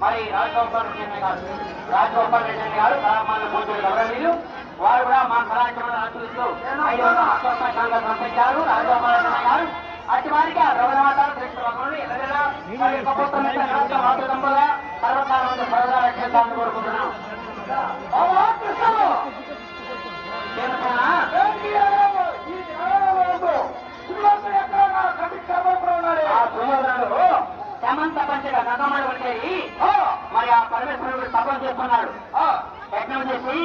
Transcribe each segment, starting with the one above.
మరి రాజగోపాల్ రెడ్డి గారు గ్రామాల పూజలు గౌరవీయులు వారు కూడా మా కళాశాలను ఆచరిస్తూ 500 పంపించారు. రాజగోపాల్ రెడ్డి గారు అటు వారికి ఆ రఘునాథాలు సర్వకాలం సరదా చేద్దామని కోరుకుంటున్నాం. సమంత పంచగా నగమడి ఉండేది మరి ఆ పరమేశ్వరుడు తపం చేస్తున్నాడు. యజ్ఞం చేసి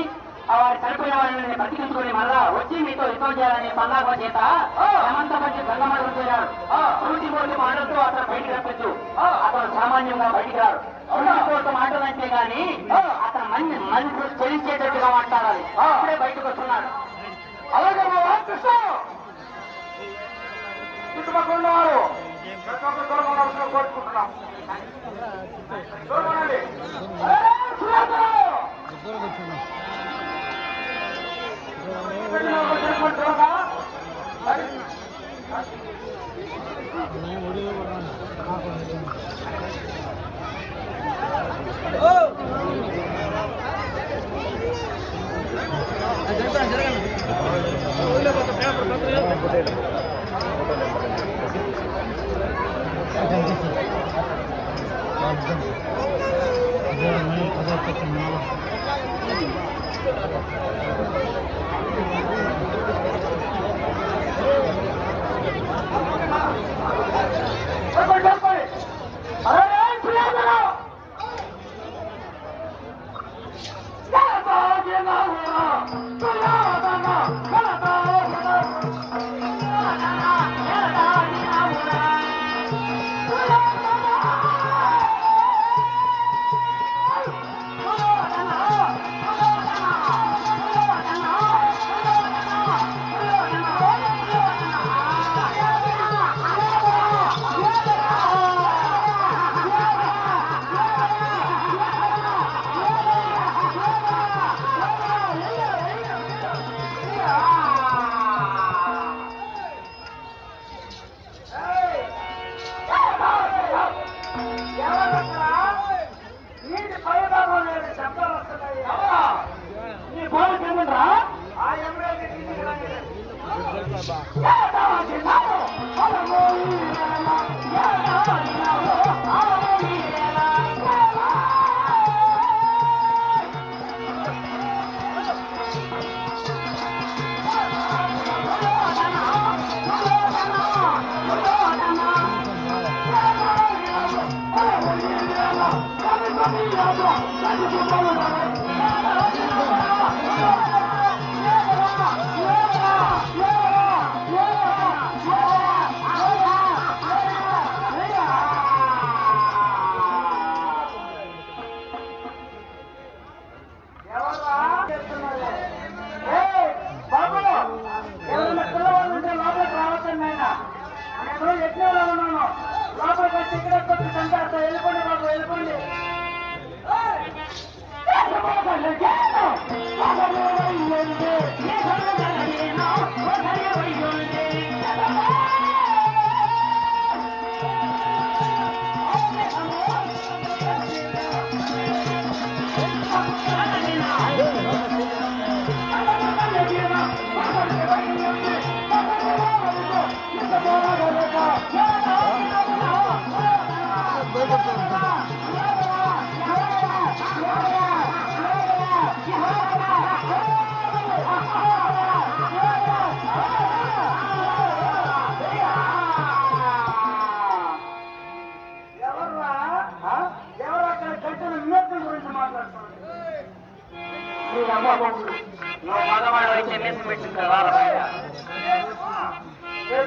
వారి చనిపోయిన వారిని బ్రతికించుకుని మళ్ళా వచ్చి మీతో యుద్ధం చేయాలని పల్లాగం చేత సమంత పంచి గంగమడి ఉంటున్నాడు. సూటి పోటీ మాటలతో అతను బయటికి రప్పించు. అతను సామాన్యంగా బయటికి రాడు. సూటి మాటలంటే గాని అతను మనసు చెల్లించేటట్టుగా మాట్లాడాలి. అప్పుడే బయటకు వస్తున్నాడు. అలాగే చుట్టుపక్కల ఉన్నవారు కోరుకుంటున్నాం.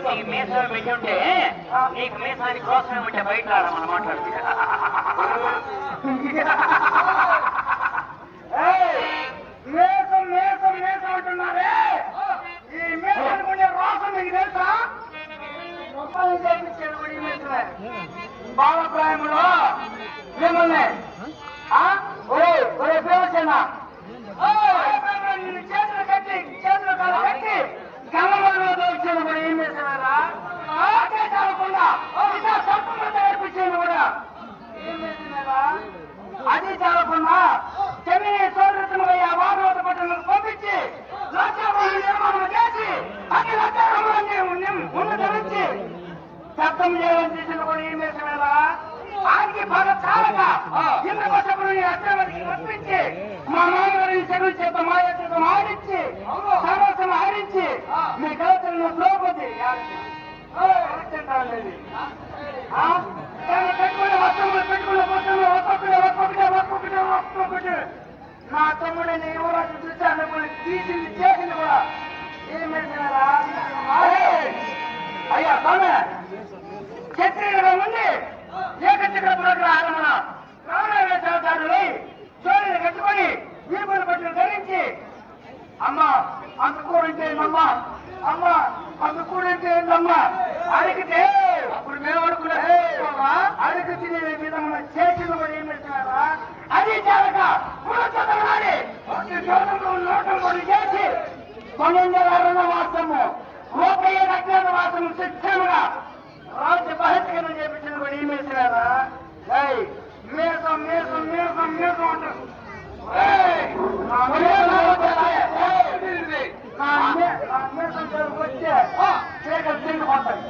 నీకు మీసాలు పెట్టి ఉంటే నీకు మీసానికి కోసం ఉంటే బయట రాడా మనం మాట్లాడుతుంది. మేసం మేసం మేసం అంటున్నారే, ఈ మేసానికి ఉండే రోసం మీకు తెలుసా? రూపాయలు చేయించాడు కూడా ఈ మేసమే. బాలప్రాయంలో మిమ్మల్ని ఒరే ఒరే దేవసేన చేతులు కట్టి చేతులు కాలు కట్టి గంగలో దోచాను కూడా ఏం చేశారా? ఆటే కాకుండా ఇంకా సత్తుమంతా ఏర్పించాను కూడా ఏం చేసినారా? అది చాలకుండా చెవిని సోదరుతుమయ్య వానవత పట్టణం పంపించి లక్షాభవనం నిర్మాణం చేసి అన్ని లక్షాభవనాన్ని ముందు ధరించి శబ్దం చేయాలని చేసిన కూడా ఏం చేసినారా? ఆయనకి బాగా చాలక ఇంద్రకోశపుని అత్యవధికి పంపించి మా నాన్నగారిని చెరువు చేత మాయ చేత ఆడించి సర్వసం ఆడించి మీ కలతలను ద్రౌపది పెట్టుకునే వస్త్రములు పెట్టుకునే వస్త్రములు ఒక్కొక్కటి నా తమ్ముడిని యువరాజు చూశాను తీసింది చేసింది కూడా ఏం వేసినారా? అయ్యా స్వామి క్షత్రియులుగా ఉండి ఏకచక్ర పురగ్రహారమున రావణావేశాలు చోరీలు కట్టుకొని వీపులు బట్టలు ధరించి అమ్మ అంత కూడంటే ఏందమ్మా, అమ్మ అంత కూడంటే ఏందమ్మా అడిగితే అప్పుడు మేము అనుకున్నా అడిగి తినే విధంగా చేసిన కూడా ఏం చేస్తున్నారా? అది చాలక పునః నోటం కూడా చేసి 12 వాసము 1 అజ్ఞాత వాసము శిక్షణగా రాజ్య బహిష్కరణ చేపించిన కూడా ఏం చేసినారా? మీసం మీసం మీసం మీసం అంటారు. వచ్చే చీకటి తిరిగిపోతాయి.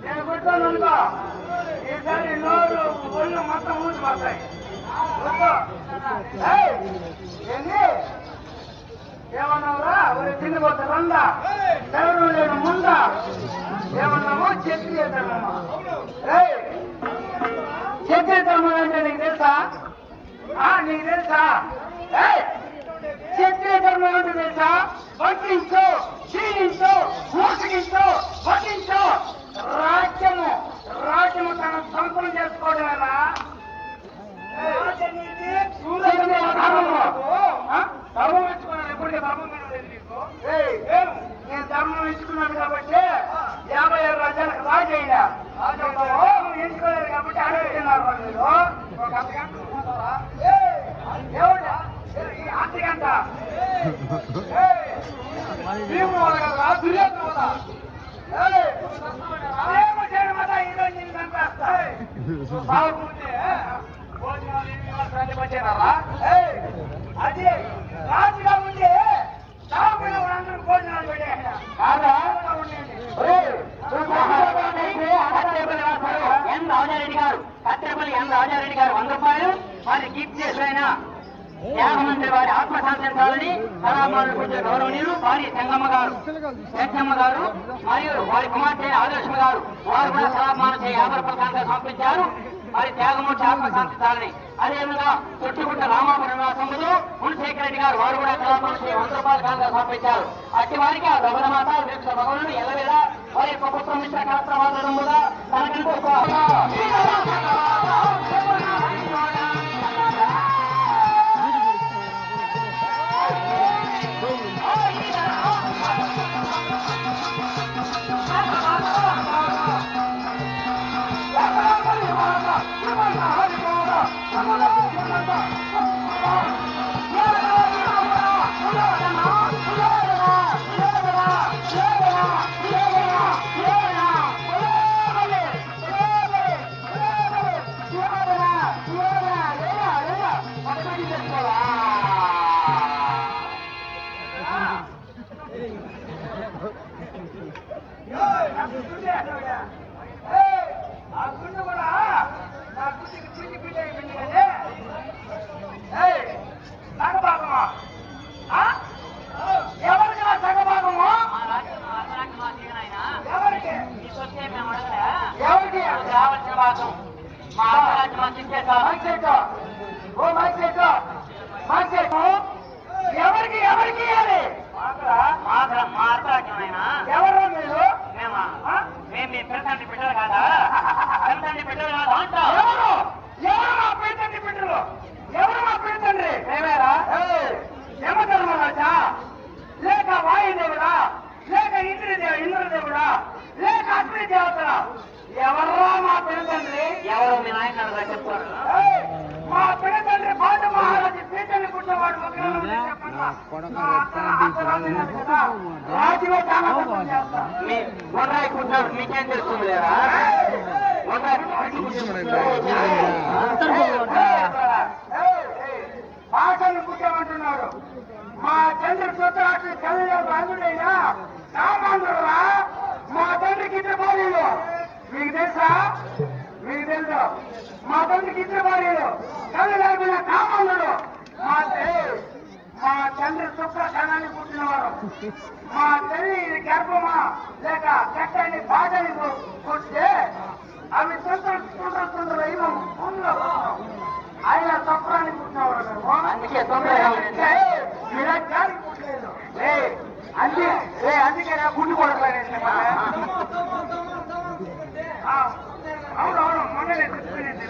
నేను కొట్టాను అనుకో ఈసారి నోరు ఒళ్ళు మొత్తం ఊసిపోతాయి. ఏంది ఏమన్నావురా? ఒక తిండిపోతే రందా ఎవరు లేని ముందా ఏమన్నావు? క్షత్రియ ధర్మమా? క్షత్రియ ధర్మం అంటే నీకు తెలుసా? నీకు తెలుసా? క్షత్రియ ధర్మం అంటే తెలుసా? పట్టించు, క్షీణించు, మోసగించు, పట్టించు, రాజ్యము తన సొంతం చేసుకోవడమేనా? ధర్మం ఇచ్చుకున్నాను. ఎప్పటికీ ధర్మం నేను ధర్మం ఇచ్చుకున్నాను కాబట్టి 56 రాజ్యాలకు రాజైనా ఎంచుకోలేదు కాబట్టి అడుగుతున్నారు వాళ్ళు. ఒక అర్ధగంట అది రాజుగా ఉండి అందరూ భోజనాలు పెట్టే రాజారెడ్డి గారు కత్తెరపల్లి రాజారెడ్డి గారు 100 రూపాయలు వారి కీర్తి చేసిన త్యాగమంత్రి వారి ఆత్మశాంతించాలని కళాకారులు కొంచెం గౌరవనీయులు వారి చెంగమ్మ గారు మరియు వారి కుమార్తె ఆదర్శం గారు వారు కూడా కళామానం 50 రూపాయలు సమర్పించారు. వారి త్యాగమూర్తి ఆత్మశాంతించాలని అదేవిధంగా తొట్టుకుంట రామాపురం నివాసంలో మునిశేఖర రెడ్డి గారు వారు కూడా కళామానం 100 రూపాయలు కానుక సమర్పించారు. అట్టి వారికి ఆ భగవమాత వీక్ష భగవాను ఎల్లవేళ వారి యొక్క పుత్రం మిశ్ర శాస్త్రవాదముగా తనకంటూ ఆ గుండు కూడా నా గుండెకి పిల్లి పిల్లి అయిపోయింది కదే. సగభాగమా? ఎవరికి నా సగభాగము? ఎవరికి? ఎవరికి రావాల్సిన భాగం మా అర్ధరాజ్యం మాకు ఇచ్చేసా. ఓ మైసేటు ఎవరికి ఎవరికి ఇవ్వాలి? మా అర్ధరాజ్యం ఆయన. ఎవరు మీరు? మేము మీ పిల్లతండ్రి బిడ్డలు కాదా? పిల్లతండ్రి బిడ్డలు కాదా అంటా? ఎవరు ఎవరు మా పిల్లతండ్రి బిడ్డలు? ఎవరు మా పిల్లతండ్రి? మేమేరా? యమధర్మరాజా, లేక వాయుదేవుడా, లేక ఇంద్రదేవుడా, లేక అగ్ని దేవతరా? ఎవర్రా మా పిల్లతండ్రి? ఎవరు మీ నాయన చెప్తారు? మా పిల్లతండ్రి బాధ మహారాజు పీటని పుట్టినవాడు రాజులో చాలా మీ వండ్రాయి పుట్టినాడు మీకేం తెలుస్తుంది లేదా? భాషను పుట్టామంటున్నాడు. మా తండ్రి చుట్టాటి కళ్ళు బంధుడైనా సామాన్యుడురా. మా తండ్రికి ఇద్దరు భార్యలు. మీకు తెలుసా? మీకు తెలుసు. మా తండ్రికి ఇద్దరు భార్యలు. కళ్ళు లేకపోయినా సామాన్యుడు. మా తండ్రి చుక్క కణాన్ని పుట్టినవాడు. మా తల్లి గర్భమా లేక చక్కని బాధని పుట్టితే అవి తుండ్ర ఆయన తొక్కరాన్ని పుట్టినవాడు. అందుకే విరాట్ పుట్టలేదు. అందుకే నా గుండు కొడతానండి. అవునవును మొన్ననే చెప్పింది.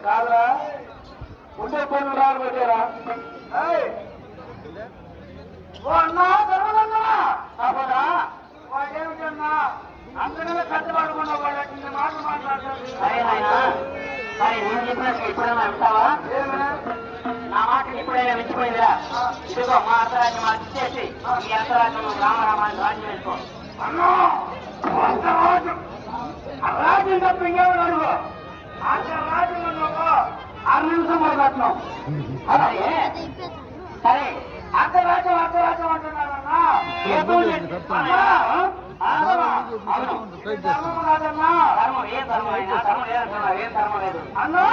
కాదురా ఉండే పనులు రాను పెట్టారా? అన్నా ధర్మదన్నా కాదా? వాడేమిటన్నా అందరినీ కట్టుబడుకున్న వాళ్ళకి మాట మాట్లాడతారు. సరే నాయన, సరే నేను చెప్పినట్టు ఎప్పుడైనా వింటావా? నా మాట ఎప్పుడైనా మించిపోయిందిరా? ఇదిగో మా అర్ధరాజ్యం మాకు ఇచ్చేసి ఈ అర్ధరాజ్యం రామరామాన్ని రాజ్యం వెళ్ళిపో. అన్నా రాజ్యం తప్ప ఇంకేమని అడుగు. రాజ్యం ఉన్నావు 6 నిమిషం పడుతున్నాం. అలాగే సరే అర్ధరాజ్యం అంటున్నారన్నా. అవును ధర్మం కాదన్నా. ధర్మం ఏం ధర్మం అయినా ధర్మం లేదంటున్నారు. ఏం ధర్మం లేదు అన్నా.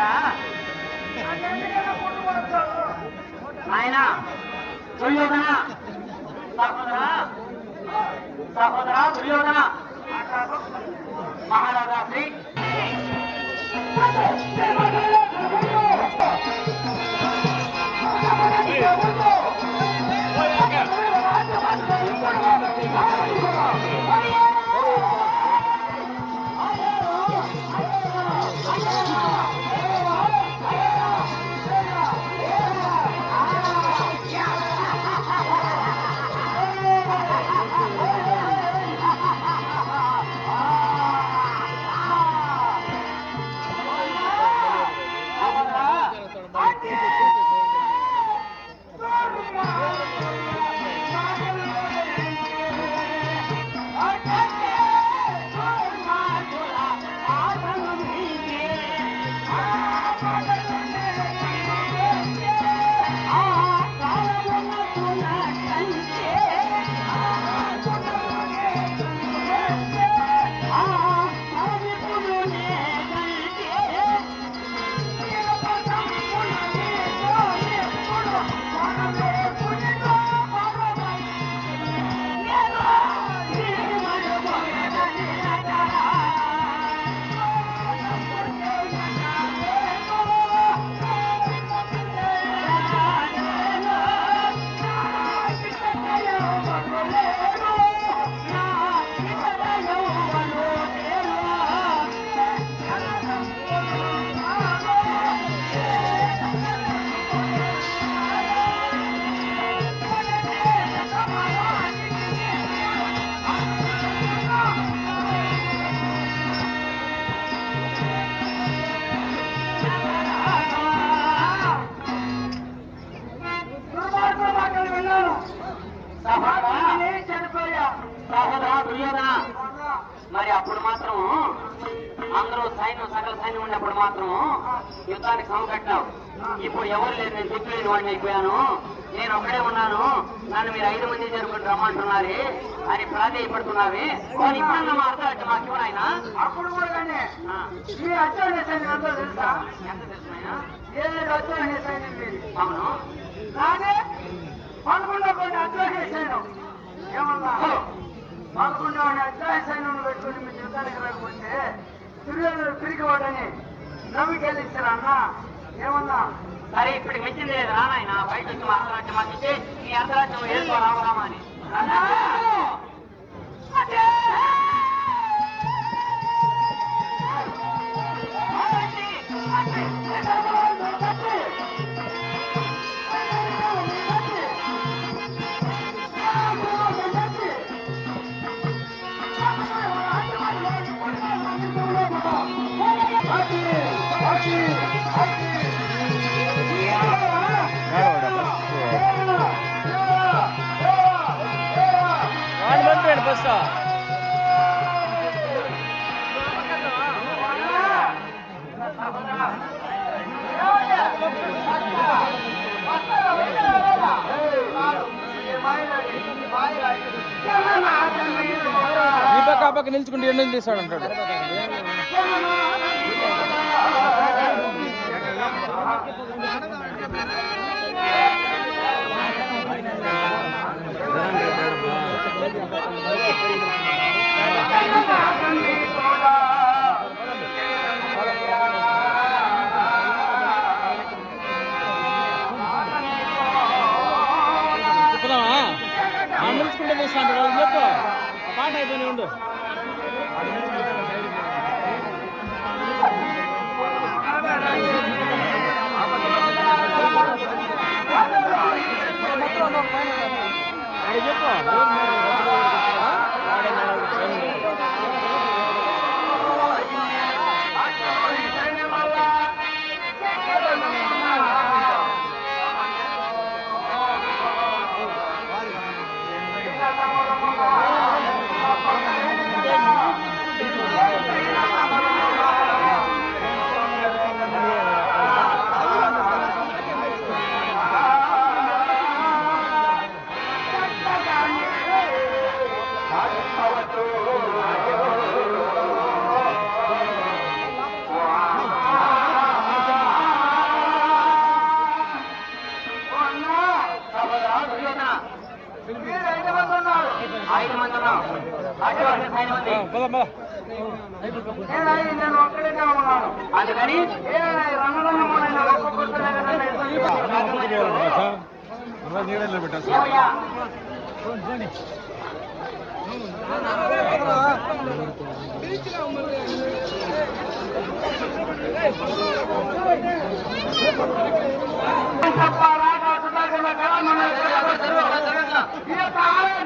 సహోదరా ఆయన దుర్యోధన సహోదరా సహోదరా దుర్యోధన మహారాజా శ్రీ సహోదరా దుర్యోధన మరి అప్పుడు మాత్రం అందరూ సకల సైన్యం ఉన్నప్పుడు మాత్రం యుద్ధానికి సమకట్టావు. ఇప్పుడు ఎవరు లేదు, నేను దిక్కులేని వాడిని అయిపోయాను, నేను ఒక్కడే ఉన్నాను, నన్ను మీరు 5 మంది జరుపుకుని రమ్మంటున్నారే అని ప్రాధేయపడుతున్నావే. ఇప్పుడన్నా మా అర్థం మాకు ఇవ్వనాయన. అప్పుడు కూడా కానీ మీ అర్జున సైన్యం అంతా తెలుసా? ఎంత తెలుసు ఆయన? ఏదైతే అర్జున సైన్యం మీది. అవును. కానీ 11 అర్జున సైన్యం ఏమన్నా 11 అర్జున సైన్యం పెట్టుకుని మీ యుద్ధానికి రాకపోతే దుర్యోధనుడు తిరిగివాడని నమ్మికెళ్ళిచ్చారు అన్న. ఏమన్నా సరే ఇప్పటికి మించింది లేదు రానాయన. బయట వచ్చి మా అర్ధరాజ్యం మాకు ఇచ్చి నీ అర్ధరాజ్యం ఏదో రామరామా అని బస్తా ఈ పక్క ఆ పక్క నిల్చుకుంటే ఎండలు తీసాడు అంటాడు. చెప్పుదామా నిల్చుకుంటే తీస్తాను చెప్పు. పాట అయిపోయి ఉండు. చెప్పు నేను ఒక్కడిగా ఉన్నాను. అందుకని రంగరంగమైన ఒక్కొక్కరినే నీడలో పెట్టా ఏమయ్యా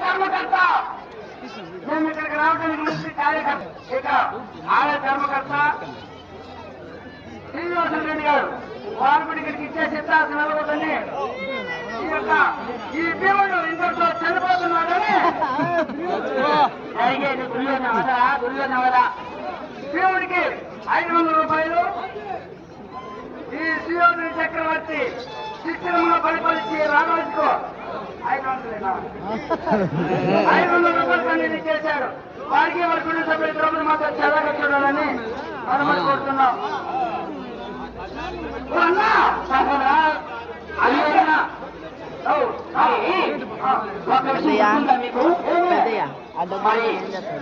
ధర్మకర్త మేము ఇక్కడికి రావడానికి ముందు కార్యకర్త ఇక ఆలయ ధర్మకర్త శ్రీనివాసన్ రెడ్డి గారు వారు కూడా ఇక్కడికి ఇచ్చే సిద్ధాంతం నిలబడుతుంది. ఈ భీముడు ఇంతటితో చనిపోతున్నాడని జరిగేది దుర్యోధన భీముడికి 500 రూపాయలు ఈ సుయోధన చక్రవర్తి శిక్షణంలో పరిపాలించి రాజుకు 500 రూపాయలు కన్నీళ్ళు చేశాడు. వారికి వారి కుటుంబ సభ్యులు ద్రౌపది మాత చల్లగా చూడాలని మనం కోరుతున్నాం. ఒక విషయం ఉందా మీకు? మరి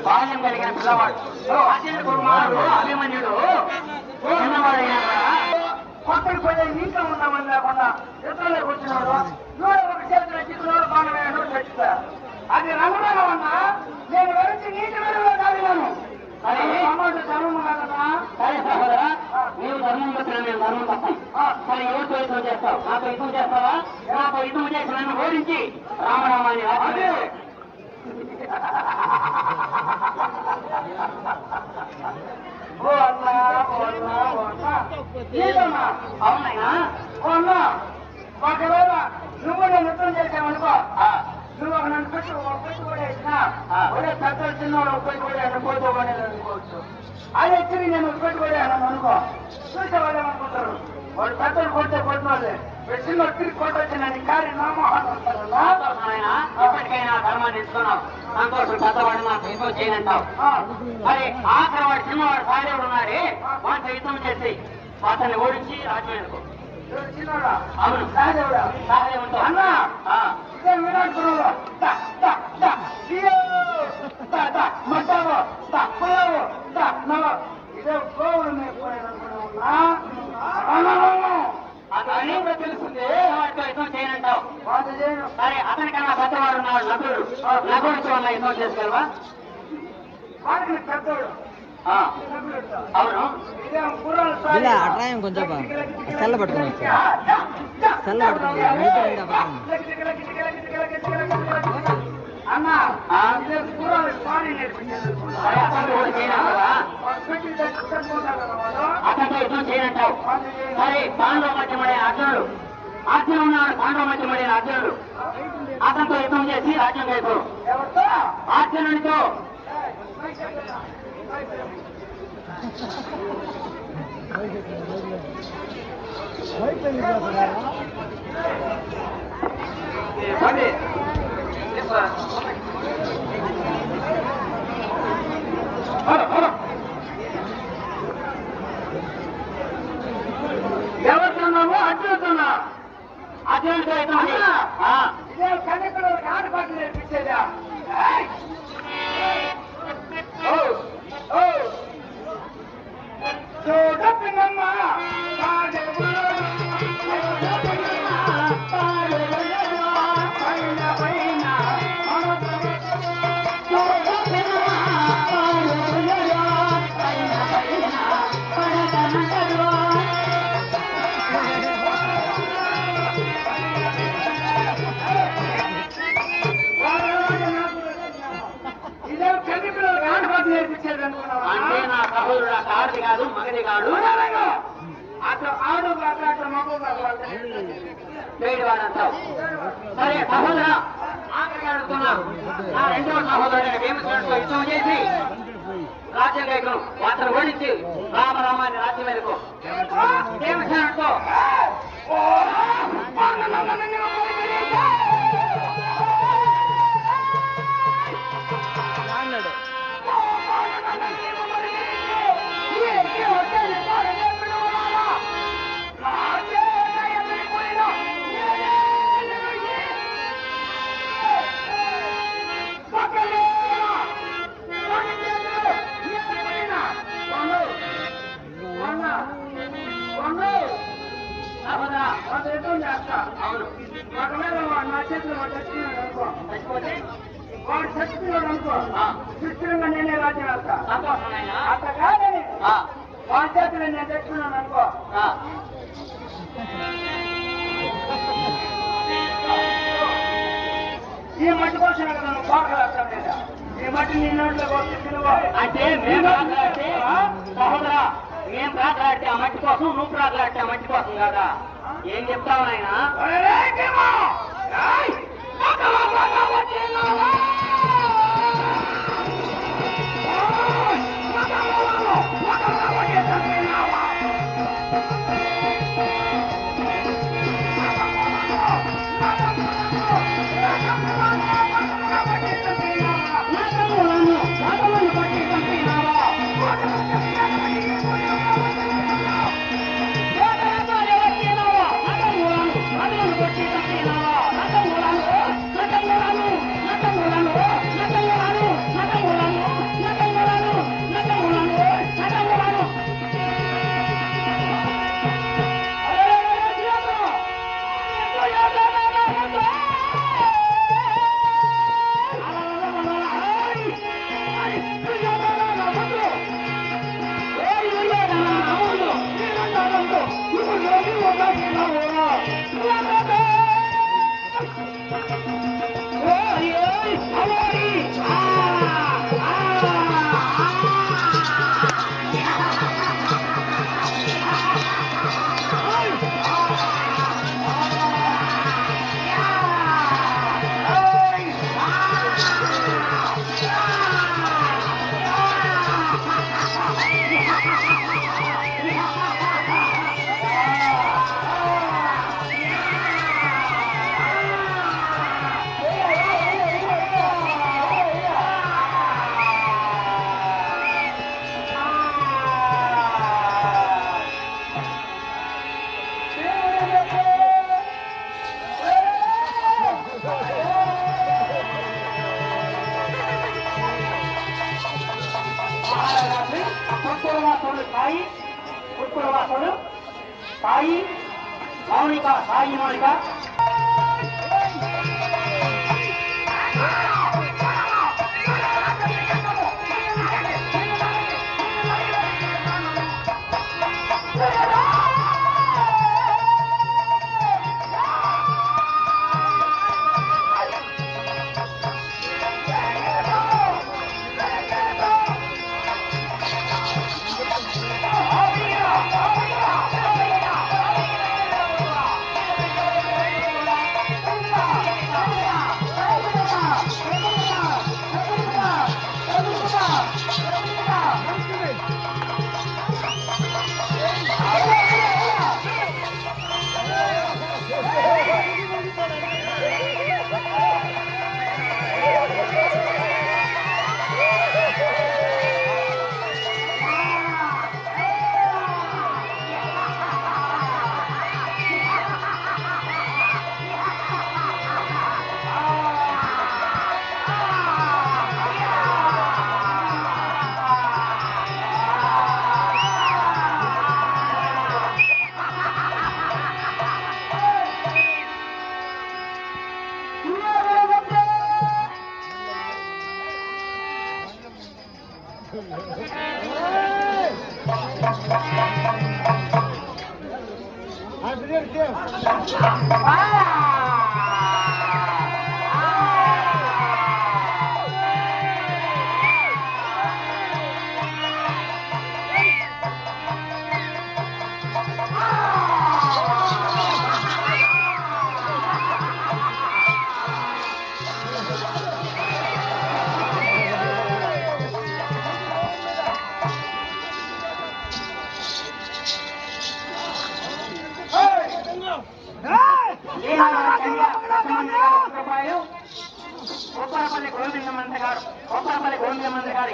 బాల్యం కలిగిన పిల్లవాడు అర్జునుడు కుమారుడు అభిమన్యుడు చిన్నవాడైనా కొత్తకు పోయే నీటిలో ఉన్నామని లేకుండా ఎత్తులోకి వచ్చినాడు. నూనె ఒక చేతిలో చిక్కులో బాణమేడు చచ్చిపోయా. అది రంగురంగం అన్నా నేను వెలిచి నీటి వెలుగులో తాగినాను. సరే అమౌంట్ ధర్మం కదా. సరే సహోదరా, నీవు ధర్మం చెప్పిన మేము ధర్మం తప్పం. సరే ఎవరితో యుద్ధం చేస్తావు? నాతో యుద్ధం చేస్తావా? నాతో యుద్ధం చేసి నన్ను ఓడించి రామరామాన్ని అదే ఓ అన్నా ఓ అన్నా ఓ అన్నా నీదన్నా అవునైనా ఓ అన్నా ఒకవేళ నువ్వు నేను యుద్ధం చేసావనుకో నువ్వు ఒక నన్ను పెట్టి కూడా వేసినా ఒరే పెద్దలు చిన్నవాడు ఒక్కటి కూడా అనుకోవచ్చు అనుకోవచ్చు. అది వచ్చి నేను ఒక్కటి కూడా అనుకో చూసేవాళ్ళు ఏమనుకుంటారు వాళ్ళు పెద్దలు కొడితే కొట్టినోళ్ళే చిన్న తిరిగి కొట్టొచ్చిన కార్య నామోహాలు ఇప్పటికైనా ధర్మాన్ని ఇస్తున్నావు. సంతోషం. పెద్దవాడు నాకు యుద్ధం చేయనంటావు. మరి ఆఖరి వాడు చిన్నవాడు సారేవుడు ఉన్నాడే వాటితో యుద్ధం చేసి అతన్ని ఓడించి రాజ్యం ఎదుర్కో. చిన్నవాడా అవును సహదేవుడా సహదేవుడితో అన్నా ఇదే విరాట్ గురువు మట్టావో పుల్లవో ఇదే గోవులు మేపుకోలేదనుకున్నా అతని తెలుస్తుంది వాటితో యుద్ధం చేయనంటావు. వాళ్ళు చేయను. సరే అతనికన్నా పెద్దవాడు ఉన్నాడు నకులుడు. నకులుడితో వల్ల యుద్ధం చేసుకోవా? వాడికి పెద్దోడు అవును. ఇదేం గుర్రాలు ఇలా అట్రాయం కొంచెం సెల్ల పట్టుకుని సెల్ల పట్టుకుని అన్నా ఇదే గుర్రాలు పాడి నేర్పించారు. సరే అతను కూడా చేయనంటావా? అతనితో యుద్ధం చేయనంటావు. సరే పాండవ మధ్యమడే అర్జునుడు అర్జునుడు ఉన్నాడు. పాండవ మధ్యమడే అర్జునుడు అతనితో యుద్ధం చేసి రాజ్యం వైపు ఎవరితో అర్జునుడితో ఎవరుతున్నామో అర్జునుతున్నా అర్జునుడితో యుద్ధం చేయి. ఇదే కన్యకులకు ఆటపాటలు నేర్పించేదా? చూడపినమ్మా ఇదే కన్యకులకు ఆటపాటలు నేర్పించేది అనుకున్నావా? అంటే నా సహోదరుడు అక్కడ ఆడది కాదు మగది కాదు అట్లా ఆడు అట్లా మగ వేడివాడంటావు. సరే సహోదరా ఆఖరిగా అడుగుతున్నా నా రెండవ సహోదరుడైన భీమసేనుడితో యుద్ధం చేసి రాజ్యం వైపు అతను ఓడించి రామరామాన్ని రాజ్యం వెనుకో. భీమసేనుడితో అన్నాడు. పక్కలే అంత యుద్ధం చేస్తా. అవును. ఒకవేళ నా చేతిలో వాడు చచ్చిపోయాడు అనుకో, చచ్చిపోతే వాడు చచ్చిపోయాడు అనుకో, ఆ. శిక్షణంగా నేనే రాజ్యం వెళ్తా. సంతోషం నాయనా. అట్ట కాదని ఆ, వాడి చేతిలో నేను చచ్చిపోయాను అనుకో, ఆ. ఈ మట్టి కోసం నన్ను పాకలేస్తాం లేదా? ఈ మట్టి నీ నోట్లో పోతే తినువ. అంటే మేము ప్రార్థలాడితే సహోదరా, మేము ప్రార్థలాడితే ఆ మట్టి కోసం, నువ్వు ప్రార్థలాడితే ఆ మట్టి కోసం కాదా? ఏం చెప్తావు నాయనా? ఉత్పలవాసుడు సాయి మౌనిక, సాయి మౌనిక. కొప్పరపల్లి గోవింద మంత్రి గారు, కొప్పరపల్లి గోవింద మంత్రి గారు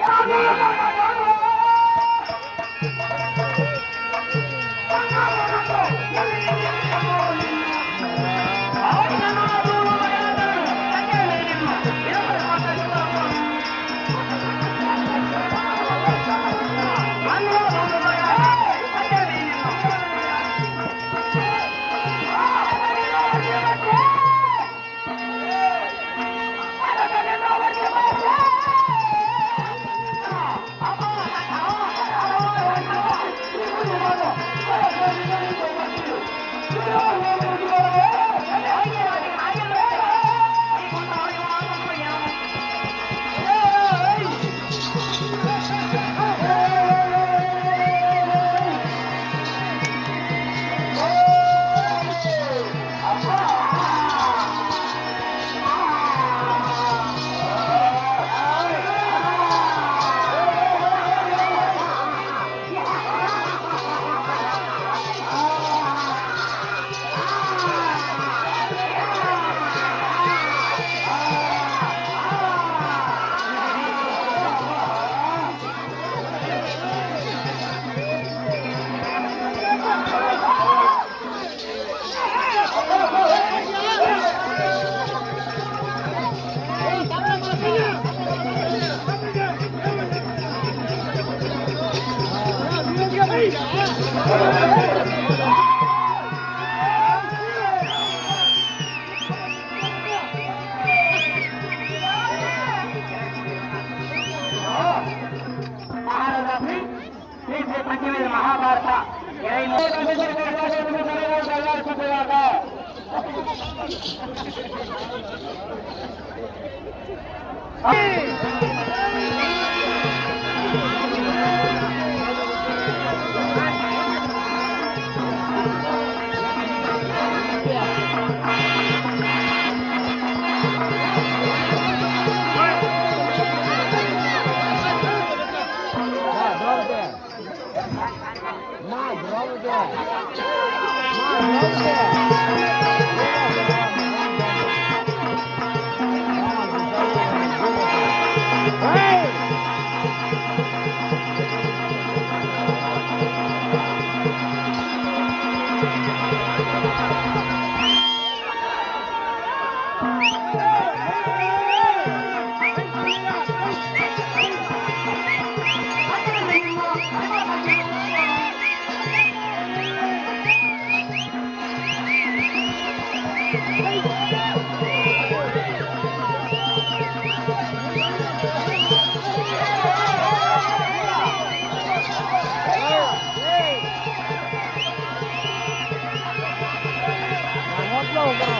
మహారాజాశ్రీ శ్రీ శ్రీ పంచమేద మహాభారత 我